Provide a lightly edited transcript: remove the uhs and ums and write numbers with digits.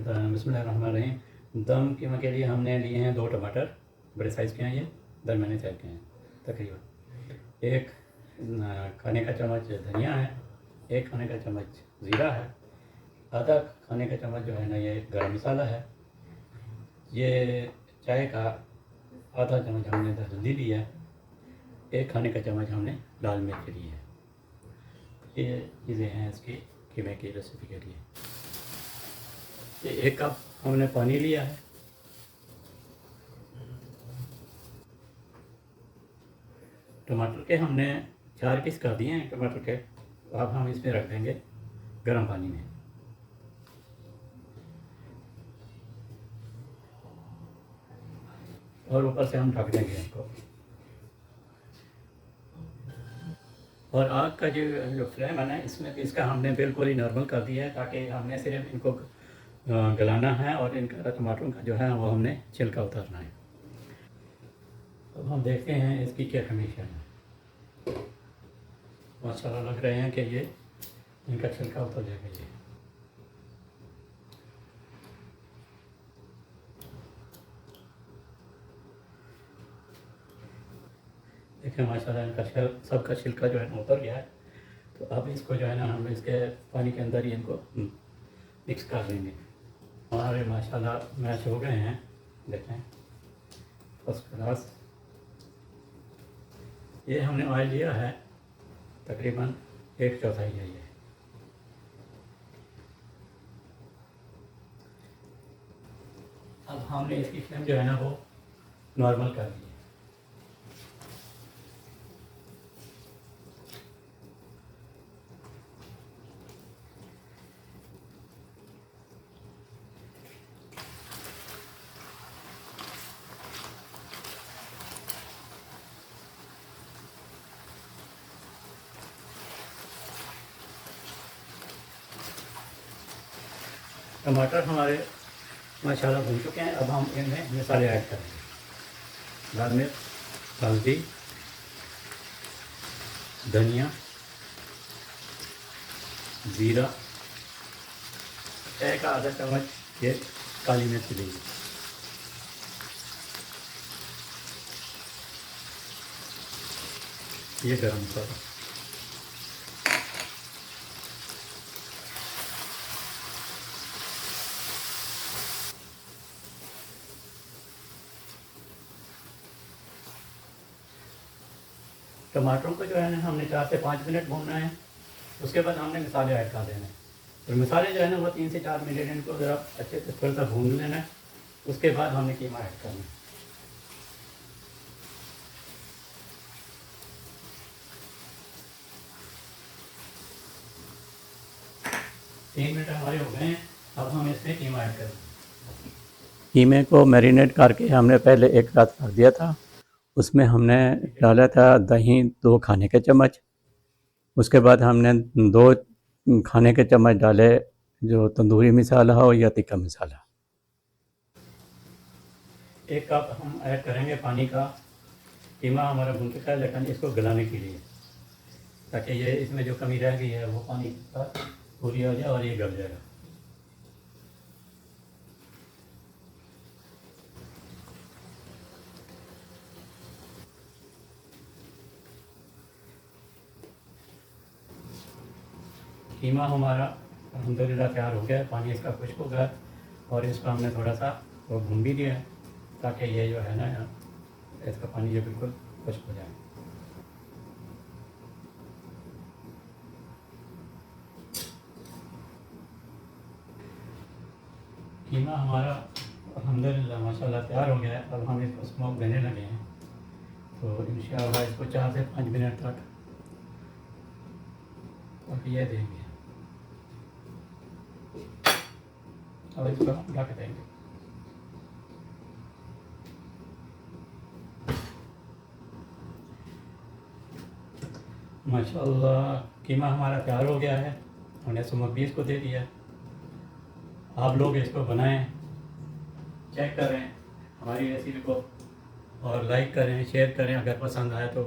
बसमिल्लाहिर्रहमानिर्रहीम। दम कीमा के लिए हमने लिए हैं 2 टमाटर, बड़े साइज़ के हैं, ये दरमियाने साइज़ के हैं तकरीबन। एक खाने का चम्मच धनिया है, 1 खाने का चम्मच ज़ीरा है, आधा खाने का चम्मच जो है ना ये गरम मसाला है, ये चाय का आधा चम्मच हमने हल्दी लिया है, 1 खाने का चम्मच हमने लाल मिर्च ली है। ये चीज़ें हैं इसकी कीमे की रेसिपी के लिए। ये 1 कप हमने पानी लिया है। टमाटर के हमने 4 पीस कर दिए हैं टमाटर के, अब हम इसमें रख देंगे गर्म पानी में। और ऊपर से हम ढक देंगे इनको। और आग का जो फ्लेम है ना, इसमें भी इसका हमने बिल्कुल ही नॉर्मल कर दिया है, ताकि हमने सिर्फ इनको गलाना है और इनका टमाटरों का जो है वो हमने छिलका उतारना है। अब हम देखते हैं इसकी क्या कंडीशन है। माशाल्लाह लग रहे हैं कि ये इनका छिलका उतर जाएगा। ये देखिए माशाल्लाह इनका सबका छिलका जो है ना उतर गया है। तो अब इसको जो है ना हम इसके पानी के अंदर ही इनको मिक्स कर देंगे। हमारे माशाल्लाह मैश हो गए हैं, देखें फर्स्ट क्लास। ये हमने ऑयल लिया है तकरीबन 1/4 है ये। अब हमने इसकी फ्लेम जो है ना वो नॉर्मल कर दी है। टमाटर हमारे माशाल्लाह भून चुके हैं। अब हम इनमें मसाले ऐड करेंगे। लाल मिर्च, हल्दी, धनिया, ज़ीरा, चाय का आधा चम्मच ये काली मिर्च लेंगे। ये गरम मसाला, टमाटरों को जो है ना हमने 4 से 5 मिनट भूनना है। उसके बाद हमने मसाले ऐड कर देने हैं। और मसाले जो है ना वो 3 से 4 मिनट इनको ज़रा अच्छे से थोड़ा सा भून लेना है। उसके बाद हमने कीमा ऐड करना है। 3 मिनट हमारे हो गए हैं। अब हम इसमें कीमा ऐड करेंगे। कीमे को मैरिनेट करके हमने पहले 1 रात रख दिया था। उसमें हमने डाला था दही 2 खाने के चम्मच। उसके बाद हमने 2 खाने के चम्मच डाले जो तंदूरी मसाला हो या तिक्का मसाला। 1 कप हम ऐड करेंगे पानी का। कीमा हमारा भून चुका है, लेकिन इसको गलाने के लिए, ताकि ये इसमें जो कमी रह गई है वो पानी पूरी हो जाए और ये गल जाएगा। कीमा हमारा अल्हम्दुलिल्लाह तैयार हो गया है। पानी इसका खुश्क हो गया और इसको हमने थोड़ा सा वो भून भी दिया है, ताकि ये जो है ना इसका पानी ये बिल्कुल खुश्क हो जाए। कीमा हमारा अल्हम्दुलिल्लाह माशाल्लाह तैयार हो गया है। अब हम इसको स्मोक देने लगे हैं। तो इंशाअल्लाह इसको 4 से 5 मिनट तक ये देंगे। अब इसको हम ढक देंगे। माशाअल्लाह कीमा हमारा तैयार हो गया है। हमने स्मोक भी इसको दे दिया। आप लोग इसको बनाएं, चेक करें हमारी रेसिपी को और लाइक करें, शेयर करें। अगर पसंद आए तो